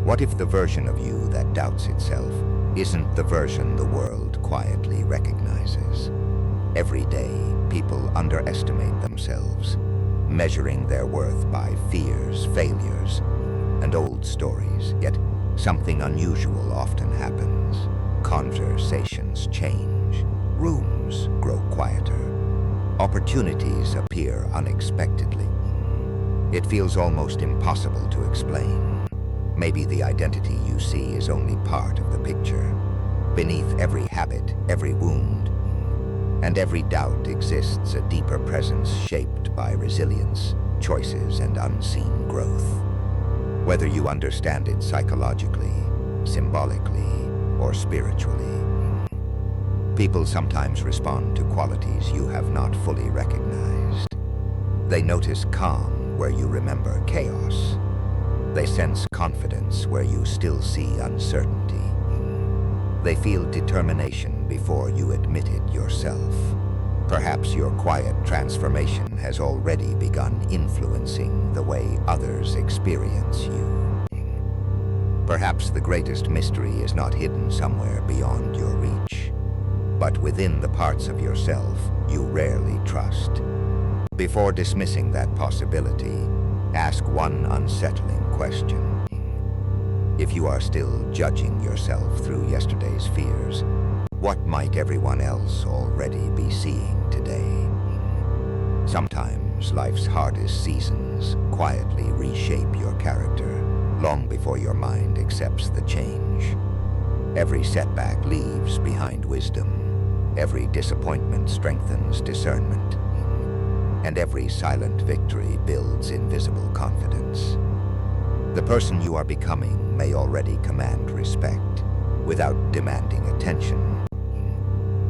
What if the version of you that doubts itself isn't the version the world quietly recognizes? Every day, people underestimate themselves, measuring their worth by fears, failures, and old stories. Yet, something unusual often happens. Conversations change, rooms grow quieter, opportunities appear unexpectedly. It feels almost impossible to explain. Maybe the identity you see is only part of the picture. Beneath every habit, every wound, and every doubt exists a deeper presence shaped by resilience, choices, and unseen growth. Whether you understand it psychologically, symbolically, or spiritually, people sometimes respond to qualities you have not fully recognized. They notice calm where you remember chaos. They sense confidence where you still see uncertainty. They feel determination before you admit it yourself. Perhaps your quiet transformation has already begun influencing the way others experience you. Perhaps the greatest mystery is not hidden somewhere beyond your reach, but within the parts of yourself you rarely trust. Before dismissing that possibility, ask one unsettling question. If you are still judging yourself through yesterday's fears, what might everyone else already be seeing today? Sometimes life's hardest seasons quietly reshape your character long before your mind accepts the change. Every setback leaves behind wisdom. Every disappointment strengthens discernment. And every silent victory builds invisible confidence. The person you are becoming may already command respect without demanding attention,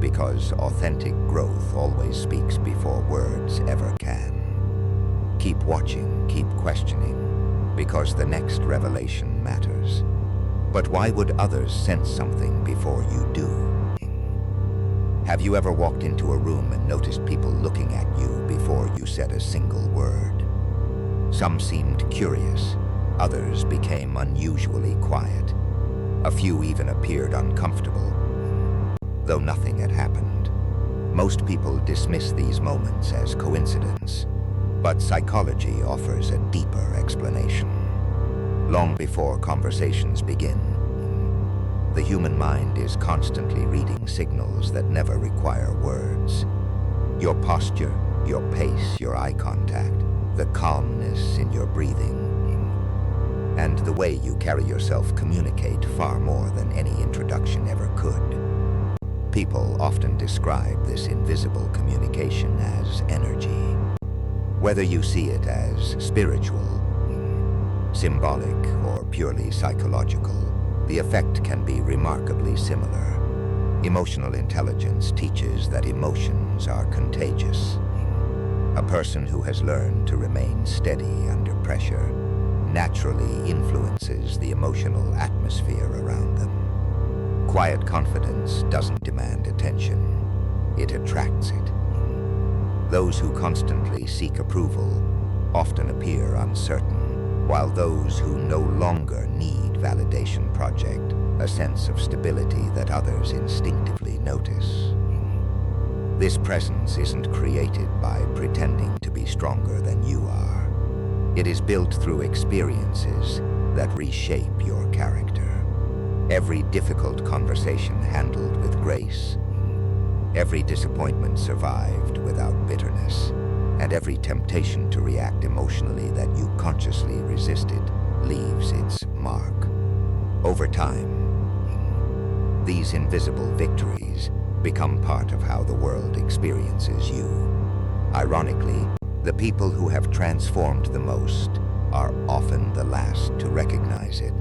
because authentic growth always speaks before words ever can. Keep watching, keep questioning, because the next revelation matters. But why would others sense something before you do? Have you ever walked into a room and noticed people looking at you before you said a single word? Some seemed curious, others became unusually quiet. A few even appeared uncomfortable, though nothing had happened. Most people dismiss these moments as coincidence, but psychology offers a deeper explanation. Long before conversations begin, the human mind is constantly reading signals that never require words. Your posture, your pace, your eye contact, the calmness in your breathing, and the way you carry yourself communicate far more than any introduction ever could. People often describe this invisible communication as energy. Whether you see it as spiritual, symbolic, or purely psychological, the effect can be remarkably similar. Emotional intelligence teaches that emotions are contagious. A person who has learned to remain steady under pressure naturally influences the emotional atmosphere around them. Quiet confidence doesn't demand attention, it attracts it. Those who constantly seek approval often appear uncertain, while those who no longer need validation project a sense of stability that others instinctively notice. This presence isn't created by pretending to be stronger than you are. It is built through experiences that reshape your character. Every difficult conversation handled with grace, every disappointment survived without bitterness, and every temptation to react emotionally that you consciously resisted leaves its mark. Over time, these invisible victories become part of how the world experiences you. Ironically, the people who have transformed the most are often the last to recognize it.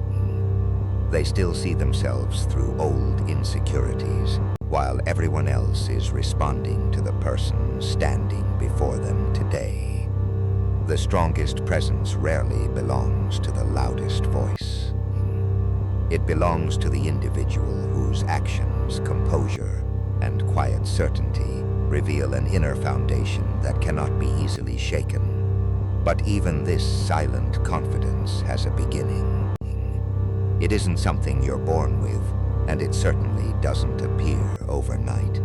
They still see themselves through old insecurities, while everyone else is responding to the person standing before them today. The strongest presence rarely belongs to the loudest voice. It belongs to the individual whose actions, composure, and quiet certainty reveal an inner foundation that cannot be easily shaken. But even this silent confidence has a beginning. It isn't something you're born with, and it certainly doesn't appear overnight.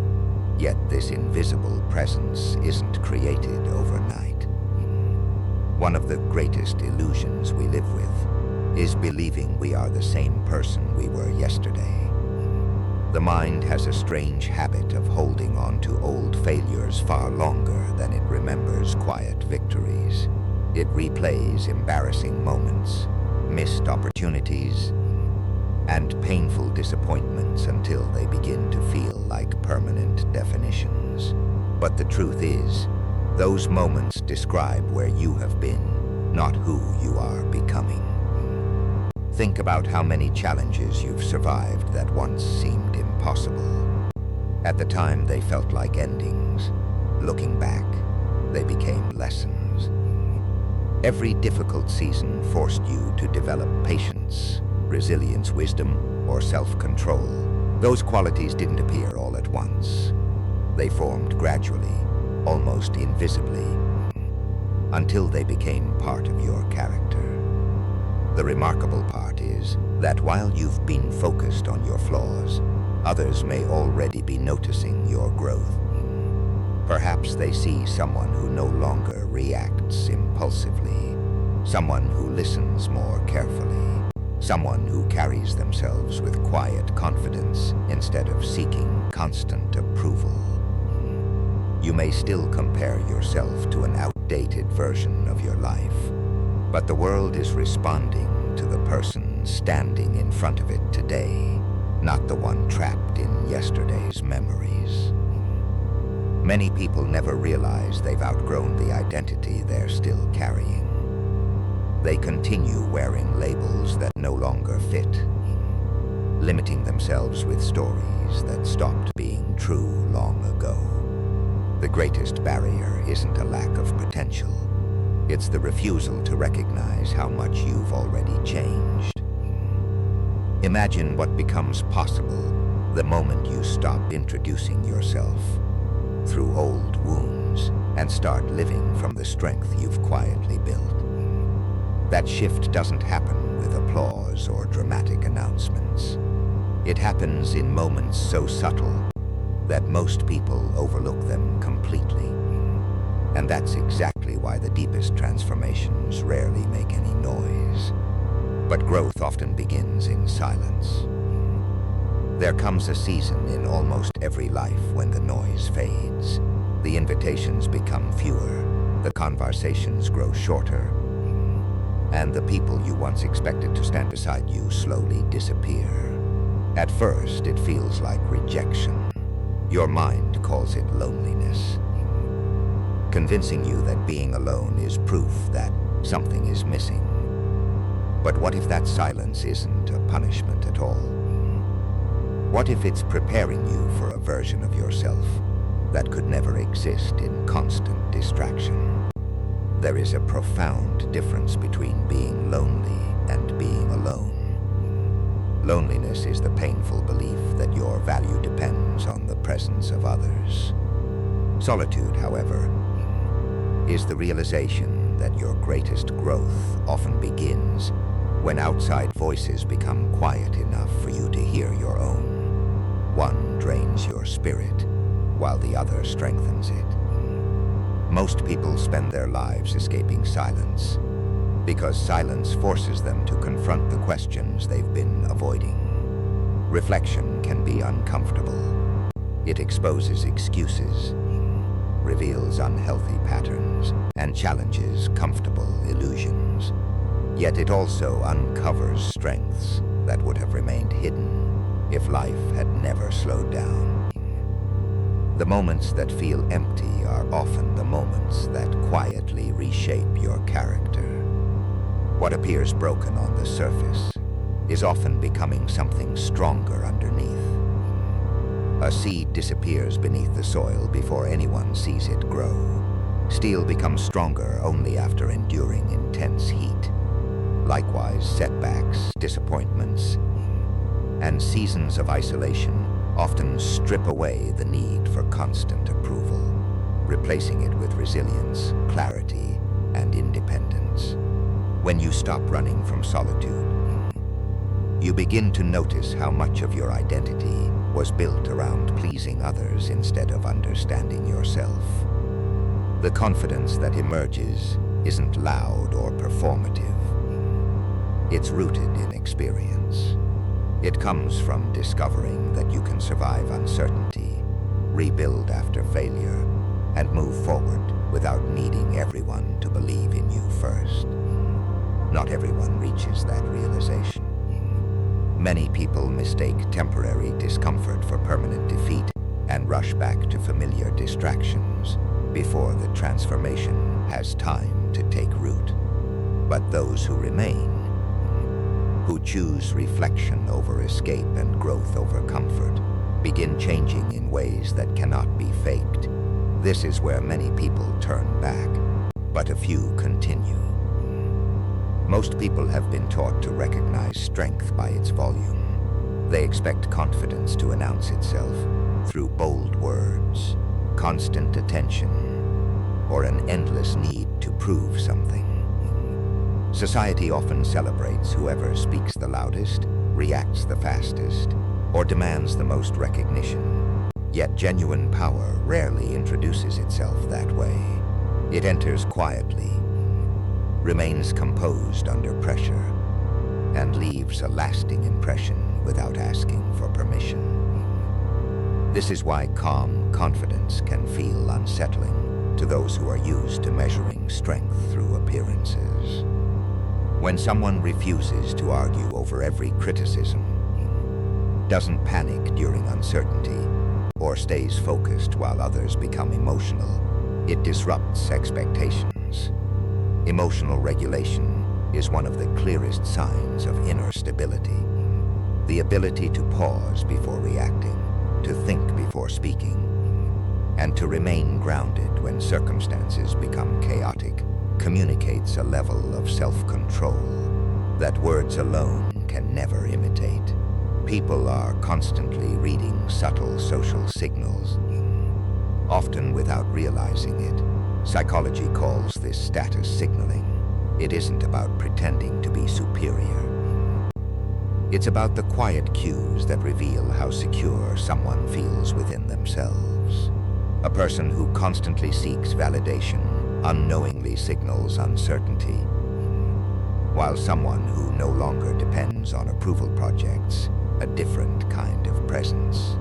Yet this invisible presence isn't created overnight. One of the greatest illusions we live with is believing we are the same person we were yesterday. The mind has a strange habit of holding on to old failures far longer than it remembers quiet victories. It replays embarrassing moments, missed opportunities, and painful disappointments until they begin to feel like permanent definitions. But the truth is, those moments describe where you have been, not who you are becoming. Think about how many challenges you've survived that once seemed impossible. At the time, they felt like endings. Looking back, they became lessons. Every difficult season forced you to develop patience, resilience, wisdom, or self-control. Those qualities didn't appear all at once. They formed gradually, almost invisibly, until they became part of your character. The remarkable part is that while you've been focused on your flaws, others may already be noticing your growth. Perhaps they see someone who no longer reacts impulsively, someone who listens more carefully, someone who carries themselves with quiet confidence instead of seeking constant approval. You may still compare yourself to an outdated version of your life, but the world is responding to the person standing in front of it today, not the one trapped in yesterday's memories. Many people never realize they've outgrown the identity they're still carrying. They continue wearing labels that no longer fit, limiting themselves with stories that stopped being true long ago. The greatest barrier isn't a lack of potential. It's the refusal to recognize how much you've already changed. Imagine what becomes possible the moment you stop introducing yourself through old wounds and start living from the strength you've quietly built. That shift doesn't happen with applause or dramatic announcements. It happens in moments so subtle that most people overlook them completely. And that's exactly why the deepest transformations rarely make any noise. But growth often begins in silence. There comes a season in almost every life when the noise fades. The invitations become fewer, the conversations grow shorter, and the people you once expected to stand beside you slowly disappear. At first, it feels like rejection. Your mind calls it loneliness, convincing you that being alone is proof that something is missing. But what if that silence isn't a punishment at all? What if it's preparing you for a version of yourself that could never exist in constant distraction? There is a profound difference between being lonely and being alone. Loneliness is the painful belief that your value depends on the presence of others. Solitude, however, is the realization that your greatest growth often begins when outside voices become quiet enough for you to hear your own. One drains your spirit, while the other strengthens it. Most people spend their lives escaping silence, because silence forces them to confront the questions they've been avoiding. Reflection can be uncomfortable. It exposes excuses, reveals unhealthy patterns, and challenges comfortable illusions. Yet it also uncovers strengths that would have remained hidden if life had never slowed down. The moments that feel empty are often the moments that quietly reshape your character. What appears broken on the surface is often becoming something stronger underneath. A seed disappears beneath the soil before anyone sees it grow. Steel becomes stronger only after enduring intense heat. Likewise, setbacks, disappointments, and seasons of isolation often strip away the need for constant approval, replacing it with resilience, clarity, and independence. When you stop running from solitude, you begin to notice how much of your identity was built around pleasing others instead of understanding yourself. The confidence that emerges isn't loud or performative. It's rooted in experience. It comes from discovering that you can survive uncertainty, rebuild after failure, and move forward without needing everyone to believe in you first. Not everyone reaches that realization. Many people mistake temporary discomfort for permanent defeat and rush back to familiar distractions before the transformation has time to take root. But those who remain, who choose reflection over escape and growth over comfort, begin changing in ways that cannot be faked. This is where many people turn back, but a few continue. Most people have been taught to recognize strength by its volume. They expect confidence to announce itself through bold words, constant attention, or an endless need to prove something. Society often celebrates whoever speaks the loudest, reacts the fastest, or demands the most recognition. Yet genuine power rarely introduces itself that way. It enters quietly, remains composed under pressure, and leaves a lasting impression without asking for permission. This is why calm confidence can feel unsettling to those who are used to measuring strength through appearances. When someone refuses to argue over every criticism, doesn't panic during uncertainty, or stays focused while others become emotional, it disrupts expectations. Emotional regulation is one of the clearest signs of inner stability. The ability to pause before reacting, to think before speaking, and to remain grounded when circumstances become chaotic communicates a level of self-control that words alone can never imitate. People are constantly reading subtle social signals, often without realizing it. Psychology calls this status signaling. It isn't about pretending to be superior. It's about the quiet cues that reveal how secure someone feels within themselves. A person who constantly seeks validation unknowingly signals uncertainty, while someone who no longer depends on approval projects a different kind of presence.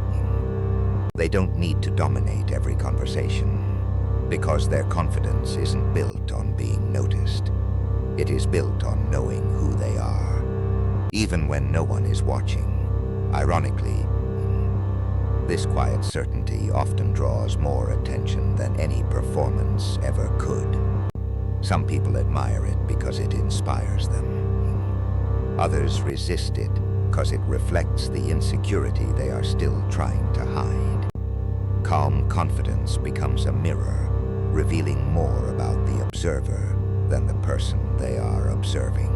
They don't need to dominate every conversation, because their confidence isn't built on being noticed. It is built on knowing who they are, even when no one is watching. Ironically, this quiet certainty often draws more attention than any performance ever could. Some people admire it because it inspires them. Others resist it because it reflects the insecurity they are still trying to hide. Calm confidence becomes a mirror, revealing more about the observer than the person they are observing.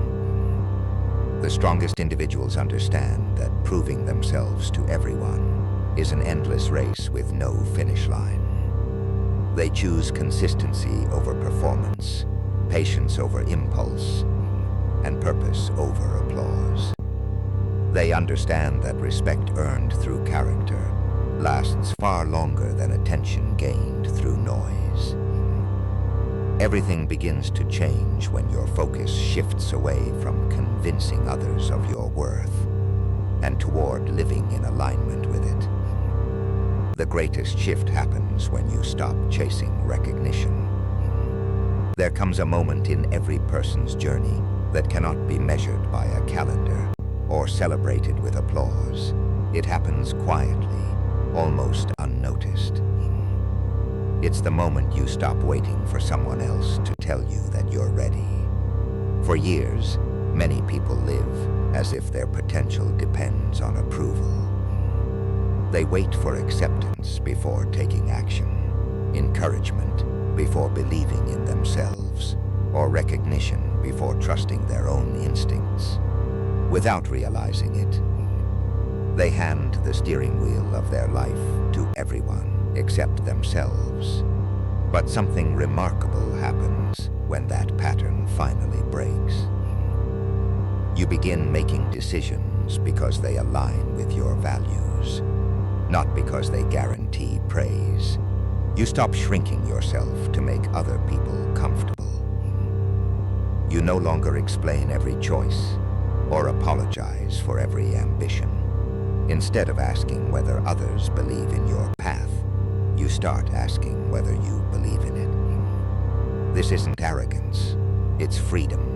The strongest individuals understand that proving themselves to everyone is an endless race with no finish line. They choose consistency over performance, patience over impulse, and purpose over applause. They understand that respect earned through character lasts far longer than attention gained through noise. Everything begins to change when your focus shifts away from convincing others of your worth and toward living in alignment with it. The greatest shift happens when you stop chasing recognition. There comes a moment in every person's journey that cannot be measured by a calendar or celebrated with applause. It happens quietly, almost unnoticed. It's the moment you stop waiting for someone else to tell you that you're ready. For years, many people live as if their potential depends on approval. They wait for acceptance before taking action, encouragement before believing in themselves, or recognition before trusting their own instincts. Without realizing it, they hand the steering wheel of their life to everyone except themselves. But something remarkable happens when that pattern finally breaks. You begin making decisions because they align with your values, not because they guarantee praise. You stop shrinking yourself to make other people comfortable. You no longer explain every choice or apologize for every ambition. Instead of asking whether others believe in your path, you start asking whether you believe in it. This isn't arrogance, it's freedom.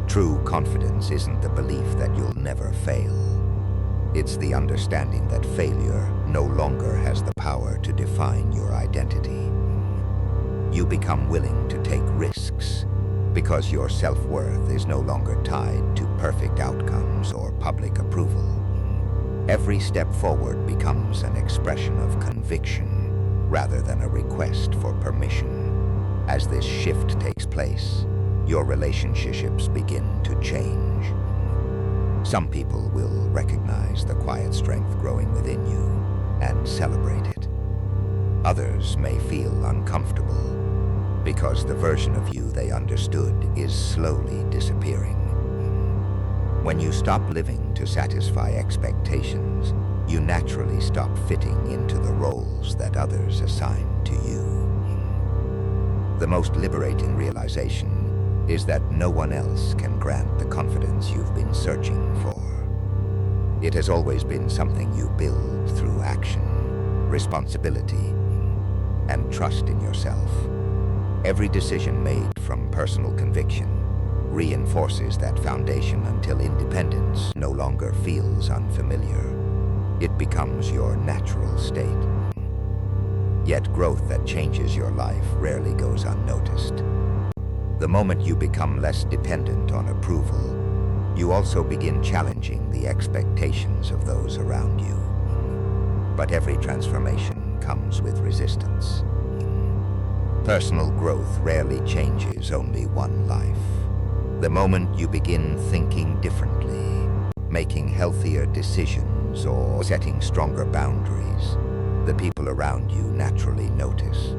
True confidence isn't the belief that you'll never fail. It's the understanding that failure no longer has the power to define your identity. You become willing to take risks because your self-worth is no longer tied to perfect outcomes or public approval. Every step forward becomes an expression of conviction rather than a request for permission. As this shift takes place, your relationships begin to change. Some people will recognize the quiet strength growing within you and celebrate it. Others may feel uncomfortable because the version of you they understood is slowly disappearing. When you stop living to satisfy expectations, you naturally stop fitting into the roles that others assign to you. The most liberating realization is that no one else can grant the confidence you've been searching for. It has always been something you build through action, responsibility, and trust in yourself. Every decision made from personal conviction reinforces that foundation until independence no longer feels unfamiliar. It becomes your natural state. Yet growth that changes your life rarely goes unnoticed. The moment you become less dependent on approval, you also begin challenging the expectations of those around you. But every transformation comes with resistance. Personal growth rarely changes only one life. The moment you begin thinking differently, making healthier decisions, or setting stronger boundaries, the people around you naturally notice.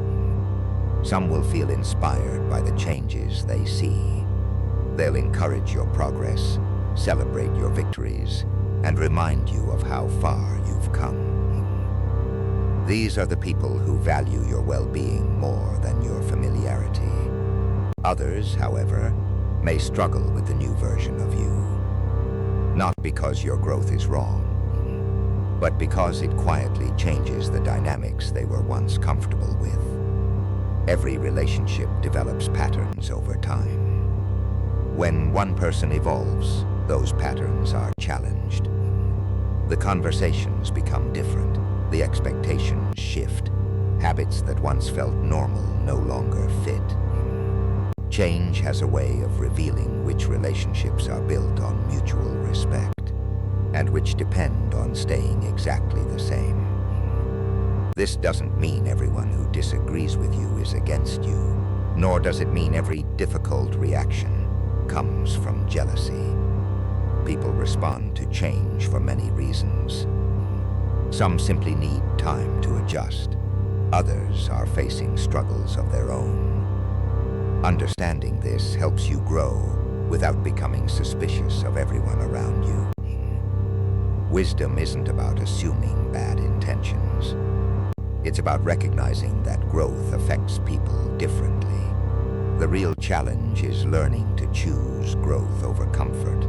Some will feel inspired by the changes they see. They'll encourage your progress, celebrate your victories, and remind you of how far you've come. These are the people who value your well-being more than your familiarity. Others, however, may struggle with the new version of you. Not because your growth is wrong, but because it quietly changes the dynamics they were once comfortable with. Every relationship develops patterns over time. When one person evolves, those patterns are challenged. The conversations become different, the expectations shift. Habits that once felt normal no longer fit. Change has a way of revealing which relationships are built on mutual respect and which depend on staying exactly the same. This doesn't mean everyone who disagrees with you is against you, nor does it mean every difficult reaction comes from jealousy. People respond to change for many reasons. Some simply need time to adjust. Others are facing struggles of their own. Understanding this helps you grow without becoming suspicious of everyone around you. Wisdom isn't about assuming bad intentions. It's about recognizing that growth affects people differently. The real challenge is learning to choose growth over comfort.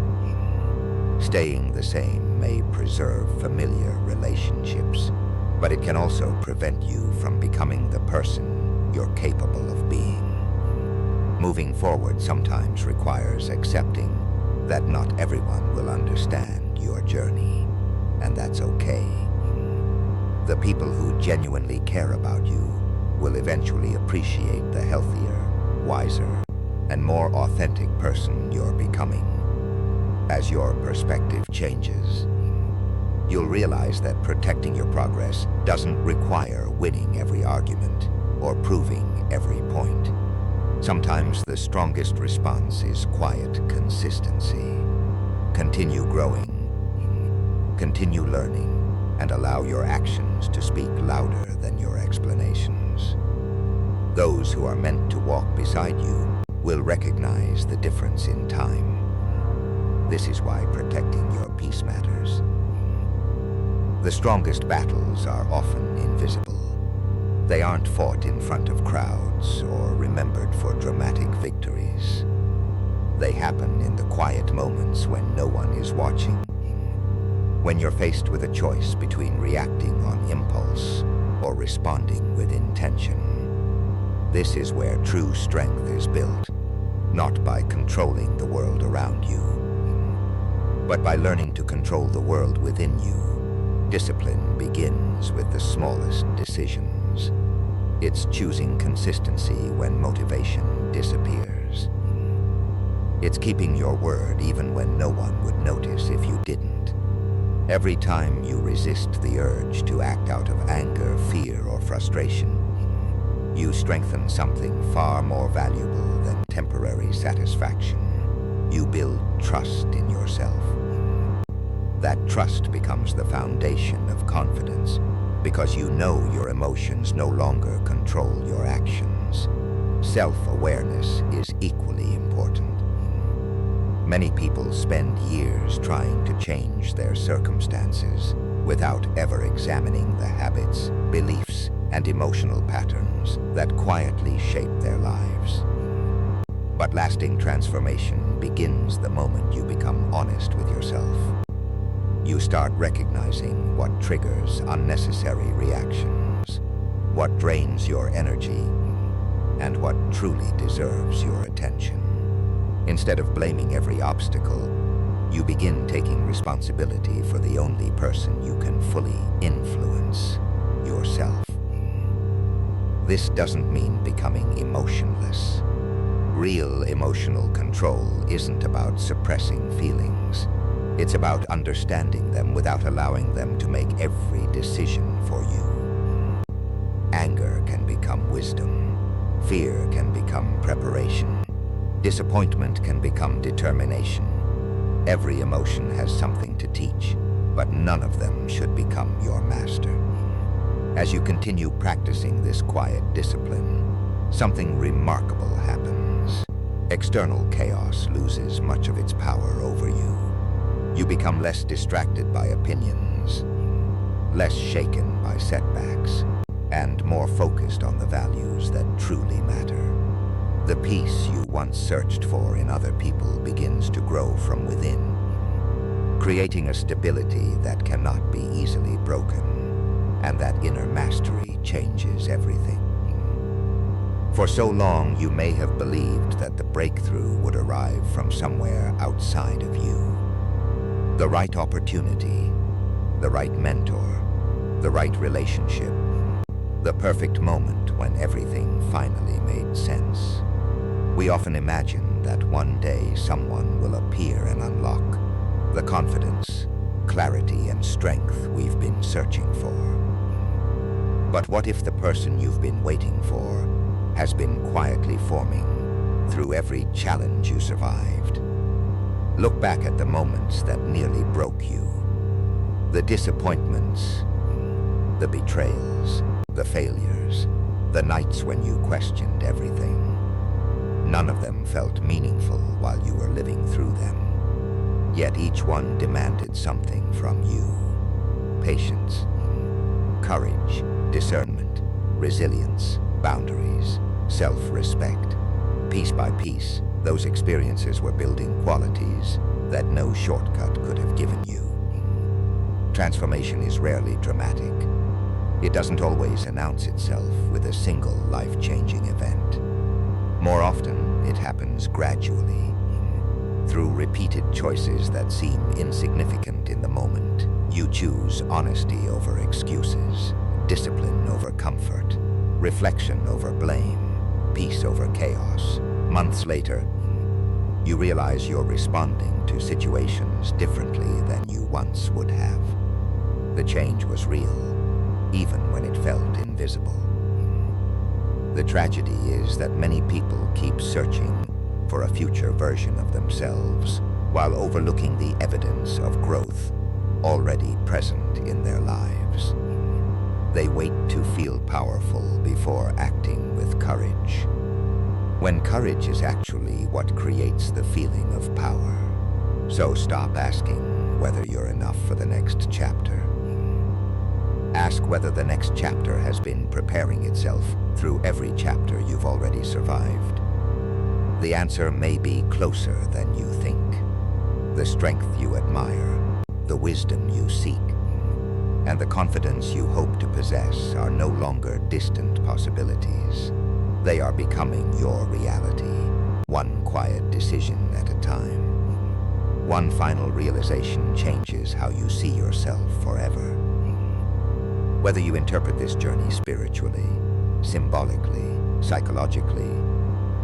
Staying the same may preserve familiar relationships, but it can also prevent you from becoming the person you're capable of being. Moving forward sometimes requires accepting that not everyone will understand your journey, and that's okay. The people who genuinely care about you will eventually appreciate the healthier, wiser, and more authentic person you're becoming. As your perspective changes, you'll realize that protecting your progress doesn't require winning every argument or proving every point. Sometimes the strongest response is quiet consistency. Continue growing, continue learning, and allow your actions to speak louder than your explanations. Those who are meant to walk beside you will recognize the difference in time. This is why protecting your peace matters. The strongest battles are often invisible. They aren't fought in front of crowds or remembered for dramatic victories. They happen in the quiet moments when no one is watching. When you're faced with a choice between reacting on impulse or responding with intention. This is where true strength is built, not by controlling the world around you, but by learning to control the world within you. Discipline begins with the smallest decisions. It's choosing consistency when motivation disappears. It's keeping your word even when no one would notice if you didn't. Every time you resist the urge to act out of anger, fear, or frustration, you strengthen something far more valuable than temporary satisfaction. You build trust in yourself. That trust becomes the foundation of confidence because you know your emotions no longer control your actions. Self-awareness is equally important. Many people spend years trying to change their circumstances without ever examining the habits, beliefs, and emotional patterns that quietly shape their lives. But lasting transformation begins the moment you become honest with yourself. You start recognizing what triggers unnecessary reactions, what drains your energy, and what truly deserves your attention. Instead of blaming every obstacle, you begin taking responsibility for the only person you can fully influence, yourself. This doesn't mean becoming emotionless. Real emotional control isn't about suppressing feelings. It's about understanding them without allowing them to make every decision for you. Anger can become wisdom. Fear can become preparation. Disappointment can become determination. Every emotion has something to teach, but none of them should become your master. As you continue practicing this quiet discipline, something remarkable happens. External chaos loses much of its power over you. You become less distracted by opinions, less shaken by setbacks, and more focused on the values that truly matter. The peace you once searched for in other people begins to grow from within, creating a stability that cannot be easily broken, and that inner mastery changes everything. For so long, you may have believed that the breakthrough would arrive from somewhere outside of you. The right opportunity, the right mentor, the right relationship, the perfect moment when everything finally made sense. We often imagine that one day someone will appear and unlock the confidence, clarity, and strength we've been searching for. But what if the person you've been waiting for has been quietly forming through every challenge you survived? Look back at the moments that nearly broke you. The disappointments, the betrayals, the failures, the nights when you questioned everything. None of them felt meaningful while you were living through them. Yet each one demanded something from you. Patience, courage, discernment, resilience, boundaries, self-respect. Piece by piece, those experiences were building qualities that no shortcut could have given you. Transformation is rarely dramatic. It doesn't always announce itself with a single life-changing event. More often, it happens gradually, through repeated choices that seem insignificant in the moment. You choose honesty over excuses, discipline over comfort, reflection over blame, peace over chaos. Months later, you realize you're responding to situations differently than you once would have. The change was real, even when it felt invisible. The tragedy is that many people keep searching for a future version of themselves while overlooking the evidence of growth already present in their lives. They wait to feel powerful before acting with courage, when courage is actually what creates the feeling of power. So stop asking whether you're enough for the next chapter. Ask whether the next chapter has been preparing itself through every chapter you've already survived. The answer may be closer than you think. The strength you admire, the wisdom you seek, and the confidence you hope to possess are no longer distant possibilities. They are becoming your reality, one quiet decision at a time. One final realization changes how you see yourself forever. Whether you interpret this journey spiritually, symbolically, psychologically,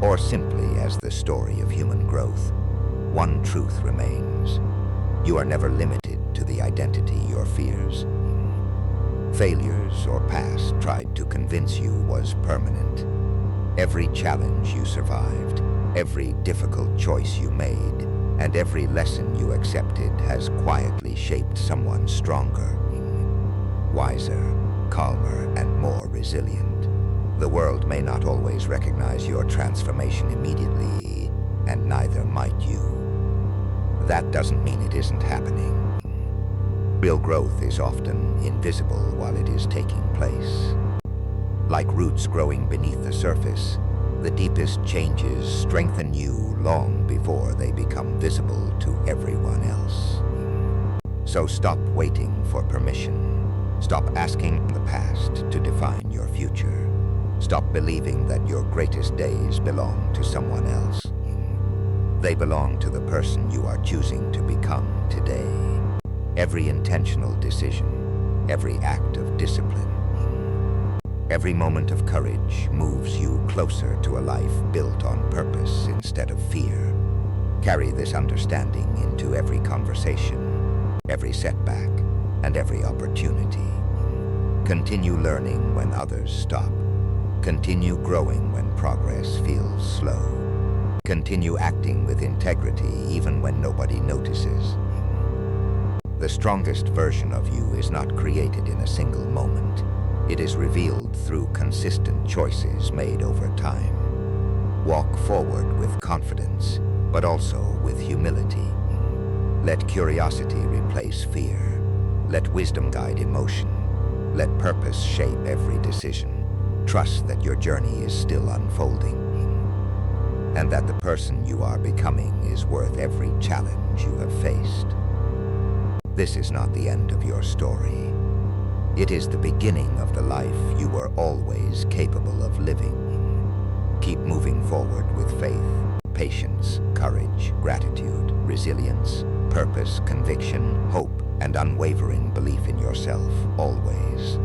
or simply as the story of human growth, one truth remains. You are never limited to the identity your fears, failures, or past tried to convince you was permanent. Every challenge you survived, every difficult choice you made, and every lesson you accepted has quietly shaped someone stronger, wiser, calmer, and more resilient. The world may not always recognize your transformation immediately, and neither might you. That doesn't mean it isn't happening. Real growth is often invisible while it is taking place. Like roots growing beneath the surface, the deepest changes strengthen you long before they become visible to everyone else. So stop waiting for permission. Stop asking the past to define your future. Stop believing that your greatest days belong to someone else. They belong to the person you are choosing to become today. Every intentional decision, every act of discipline, every moment of courage moves you closer to a life built on purpose instead of fear. Carry this understanding into every conversation, every setback, and every opportunity. Continue learning when others stop. Continue growing when progress feels slow. Continue acting with integrity even when nobody notices. The strongest version of you is not created in a single moment. It is revealed through consistent choices made over time. Walk forward with confidence, but also with humility. Let curiosity replace fear. Let wisdom guide emotion. Let purpose shape every decision. Trust that your journey is still unfolding, and that the person you are becoming is worth every challenge you have faced. This is not the end of your story. It is the beginning of the life you were always capable of living. Keep moving forward with faith, patience, courage, gratitude, resilience, purpose, conviction, hope, and unwavering belief in yourself, always.